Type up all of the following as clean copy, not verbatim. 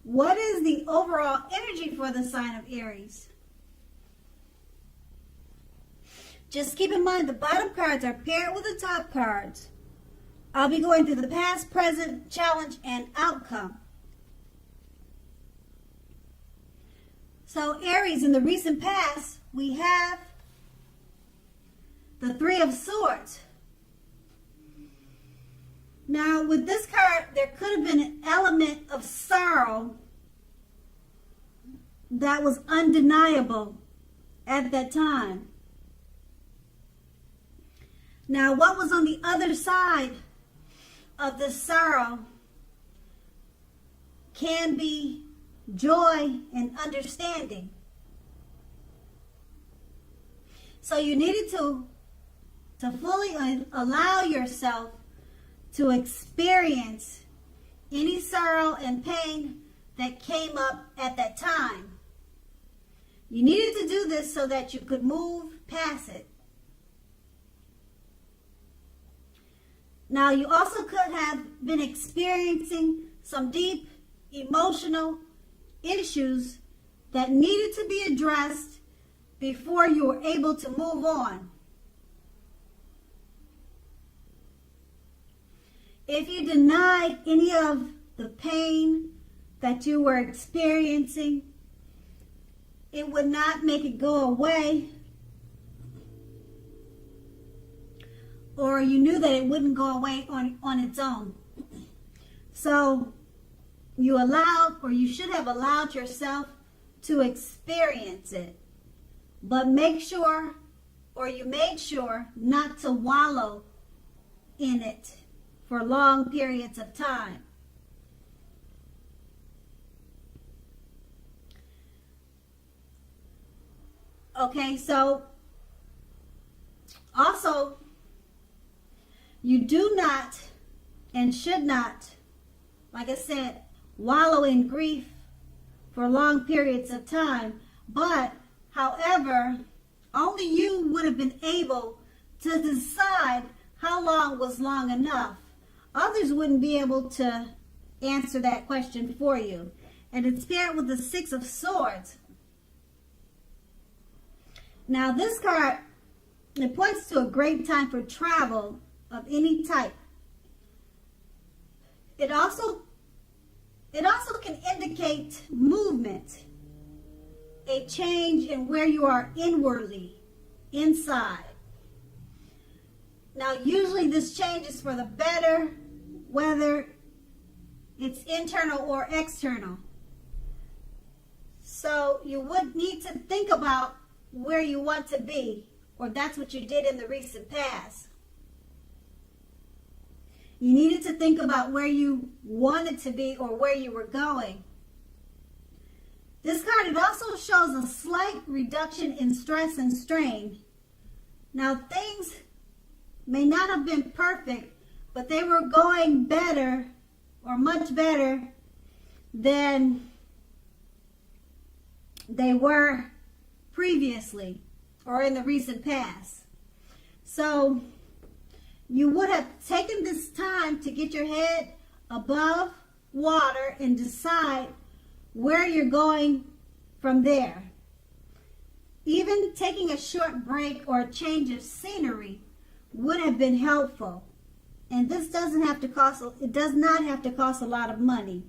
What is the overall energy for the sign of Aries? Just keep in mind the bottom cards are paired with the top cards. I'll be going through the past, present, challenge, and outcome. So Aries, in the recent past, we have the Three of Swords. Now, with this card, there could have been an element of sorrow that was undeniable at that time. Now, what was on the other side of the sorrow can be joy and understanding. So you needed to fully allow yourself to experience any sorrow and pain that came up at that time. You needed to do this so that you could move past it. Now, you also could have been experiencing some deep emotional issues that needed to be addressed before you were able to move on. If you denied any of the pain that you were experiencing, it would not make it go away, or you knew that it wouldn't go away on its own. So you allowed, or you should have allowed yourself to experience it. But make sure, or you made sure, not to wallow in it for long periods of time. Okay, so also, you do not and should not, like I said, wallow in grief for long periods of time. But, however, only you would have been able to decide how long was long enough. Others wouldn't be able to answer that question for you. And it's paired with the Six of Swords. Now this card, it points to a great time for travel of any type. It also can indicate movement, a change in where you are inwardly, inside. Now, usually this change is for the better, whether it's internal or external. So you would need to think about where you want to be, or that's what you did in the recent past. You needed to think about where you wanted to be or where you were going. This card, it also shows a slight reduction in stress and strain. Now, things may not have been perfect, but they were going better, or much better, than they were previously or in the recent past. So you would have taken this time to get your head above water and decide where you're going from there. Even taking a short break or a change of scenery would have been helpful. And this doesn't have to cost, it does not have to cost a lot of money.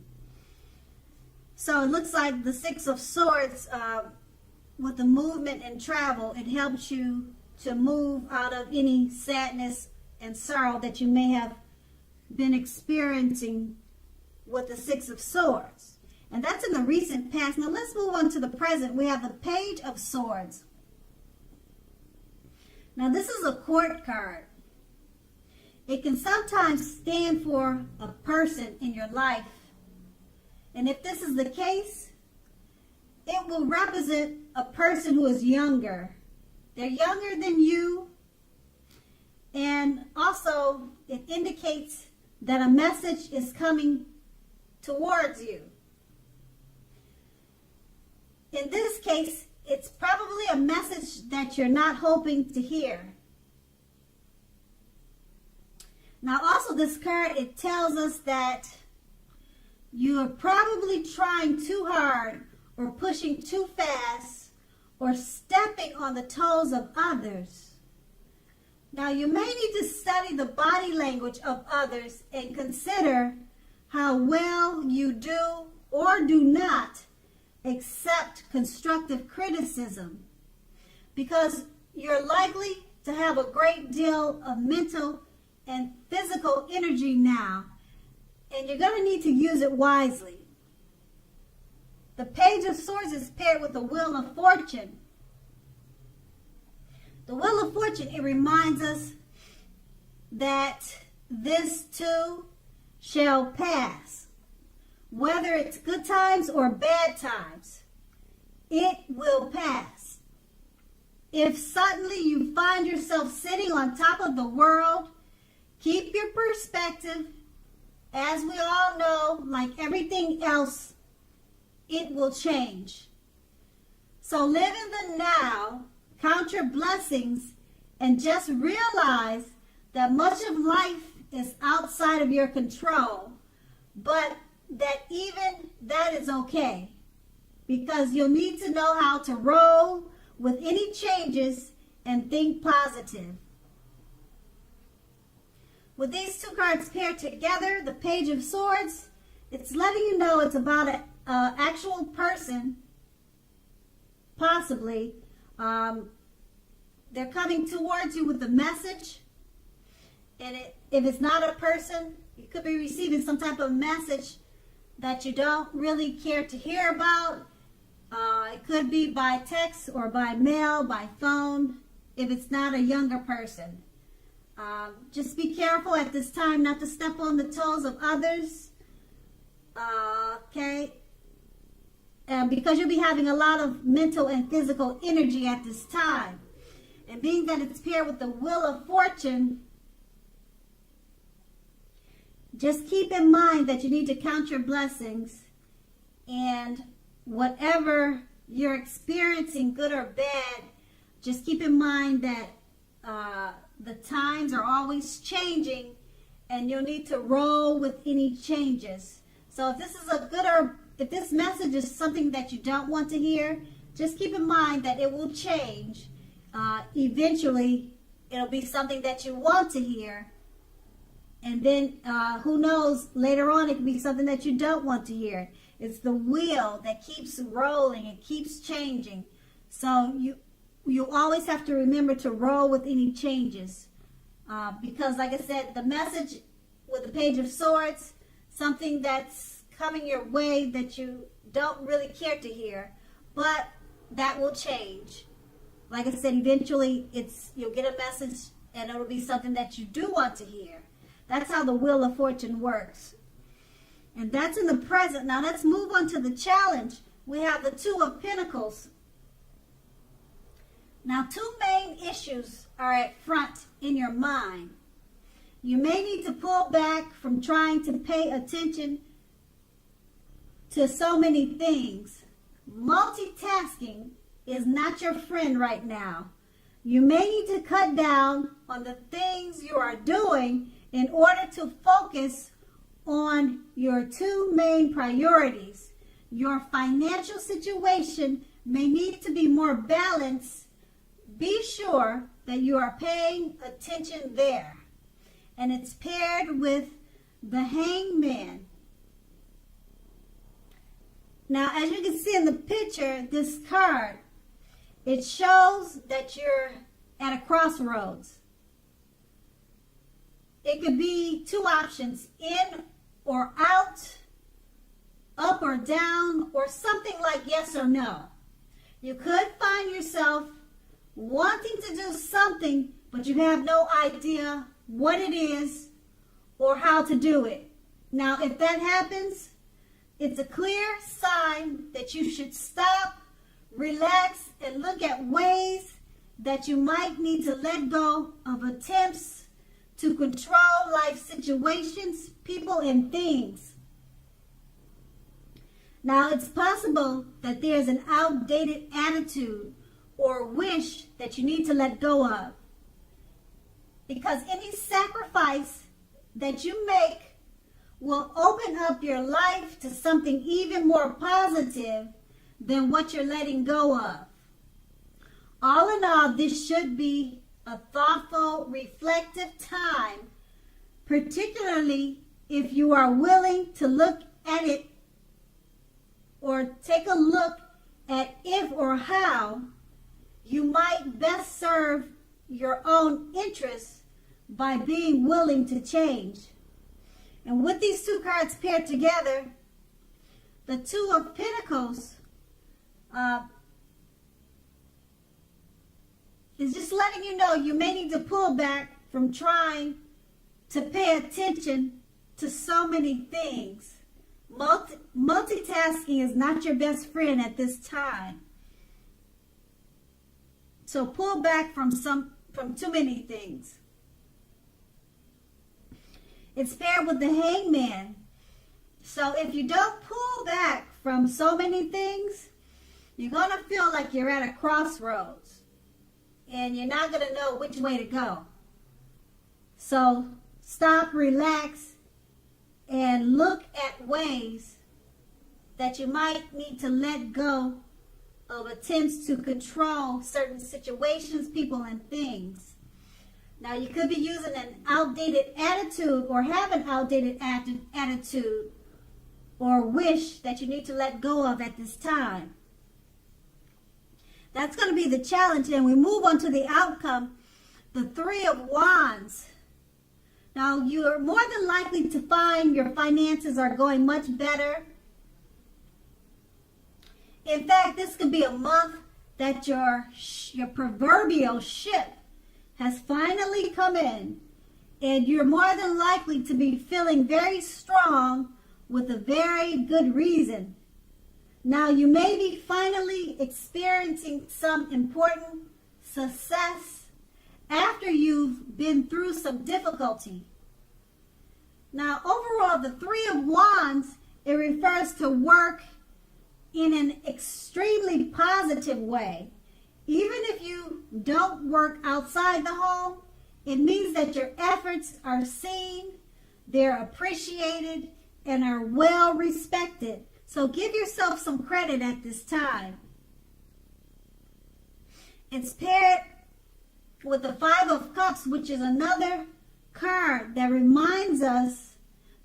So it looks like the Six of Swords, with the movement and travel, it helps you to move out of any sadness and sorrow that you may have been experiencing with the Six of Swords. And that's in the recent past. Now let's move on to the present. We have the Page of Swords. Now this is a court card. It can sometimes stand for a person in your life. And if this is the case, it will represent a person who is younger. They're younger than you. And also, it indicates that a message is coming towards you. In this case, it's probably a message that you're not hoping to hear. Now, also this card, it tells us that You are probably trying too hard or pushing too fast or stepping on the toes of others. Now, you may need to study the body language of others and consider how well you do or do not accept constructive criticism, because you're likely to have a great deal of mental and physical energy now, and you're going to need to use it wisely. The Page of Swords is paired with the Wheel of Fortune. The Wheel of Fortune, it reminds us that this too shall pass. Whether it's good times or bad times, it will pass. If suddenly you find yourself sitting on top of the world, keep your perspective. As we all know, like everything else, it will change. So live in the now, count your blessings, and just realize that much of life is outside of your control, but that even that is okay, because you'll need to know how to roll with any changes and think positive. With these two cards paired together, the Page of Swords, it's letting you know it's about an actual person, possibly. They're coming towards you with a message. And if it's not a person, you could be receiving some type of message that you don't really care to hear about. It could be by text or by mail, by phone, if it's not a younger person. Just be careful at this time not to step on the toes of others. Okay? Because you'll be having a lot of mental and physical energy at this time. And being that it's paired with the Wheel of Fortune, just keep in mind that you need to count your blessings, and whatever you're experiencing, good or bad, just keep in mind that the times are always changing, and you'll need to roll with any changes. So if this is if this message is something that you don't want to hear, just keep in mind that it will change. Eventually, it'll be something that you want to hear. And then, who knows, later on it can be something that you don't want to hear. It's the wheel that keeps rolling and keeps changing. So you always have to remember to roll with any changes. Because, like I said, the message with the Page of Swords, something that's coming your way that you don't really care to hear, but that will change. Like I said, eventually you'll get a message and it'll be something that you do want to hear. That's how the Wheel of Fortune works. And that's in the present. Now let's move on to the challenge. We have the Two of Pentacles. Now, two main issues are at front in your mind. You may need to pull back from trying to pay attention to so many things. Multitasking is not your friend right now. You may need to cut down on the things you are doing in order to focus on your two main priorities. Your financial situation may need to be more balanced. Be sure that you are paying attention there. And it's paired with the Hangman. Now, as you can see in the picture, this card, it shows that you're at a crossroads. It could be two options, in or out, up or down, or something like yes or no. You could find yourself wanting to do something, but you have no idea what it is or how to do it. Now, if that happens, it's a clear sign that you should stop, relax, and look at ways that you might need to let go of attempts to control life situations, people, and things. Now, it's possible that there's an outdated attitude or wish that you need to let go of, because any sacrifice that you make will open up your life to something even more positive than what you're letting go of. All in all, this should be a thoughtful, reflective time, particularly if you are willing to look at it or take a look at if or how you might best serve your own interests by being willing to change. And with these two cards paired together, the Two of Pentacles is just letting you know you may need to pull back from trying to pay attention to so many things. Multitasking is not your best friend at this time. So pull back from too many things. It's paired with the Hangman. So if you don't pull back from so many things, you're going to feel like you're at a crossroads and you're not going to know which way to go. So stop, relax, and look at ways that you might need to let go of attempts to control certain situations, people, and things. Now, you could be using an outdated attitude or have an outdated attitude or wish that you need to let go of at this time. That's going to be the challenge, and we move on to the outcome, the Three of Wands. Now, you are more than likely to find your finances are going much better. In fact, this could be a month that your proverbial ship has finally come in, and you're more than likely to be feeling very strong with a very good reason. Now, you may be finally experiencing some important success after you've been through some difficulty. Now, overall, the Three of Wands, it refers to work in an extremely positive way. Even if you don't work outside the home, it means that your efforts are seen, they're appreciated, and are well respected. So give yourself some credit at this time. It's paired with the Five of Cups, which is another card that reminds us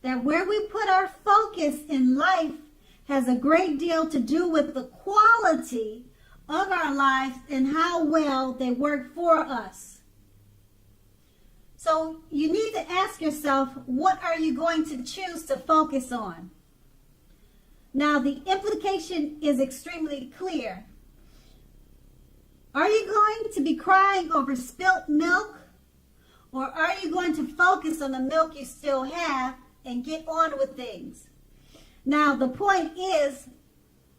that where we put our focus in life has a great deal to do with the quality of our lives and how well they work for us. So you need to ask yourself, what are you going to choose to focus on? Now, the implication is extremely clear. Are you going to be crying over spilt milk? Or are you going to focus on the milk you still have and get on with things? Now, the point is,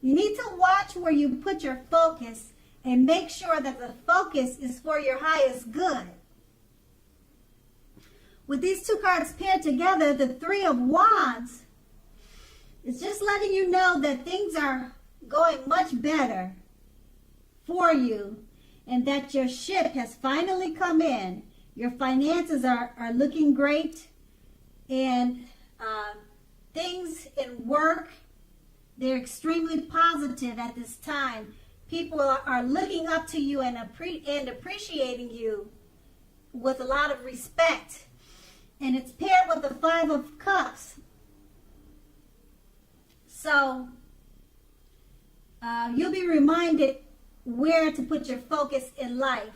you need to watch where you put your focus and make sure that the focus is for your highest good. With these two cards paired together, the Three of Wands, it's just letting you know that things are going much better for you and that your ship has finally come in. Your finances are looking great, and things in work, they're extremely positive at this time. People are looking up to you and appreciating you with a lot of respect. And it's paired with the Five of Cups. So you'll be reminded where to put your focus in life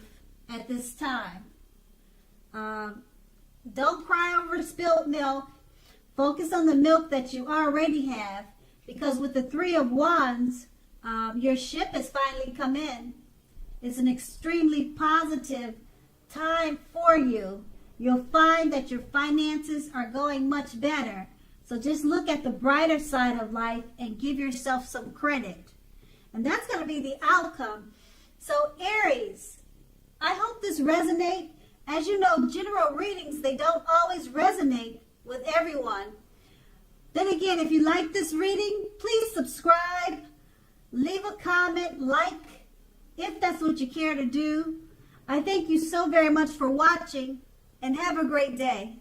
at this time. Don't cry over spilled milk. Focus on the milk that you already have, because with the Three of Wands, your ship has finally come in. It's an extremely positive time for you. You'll find that your finances are going much better. So just look at the brighter side of life and give yourself some credit. And that's going to be the outcome. So Aries, I hope this resonates. As you know, general readings, they don't always resonate with everyone. Then again, if you like this reading, please subscribe, leave a comment, like, if that's what you care to do. I thank you so very much for watching, and have a great day.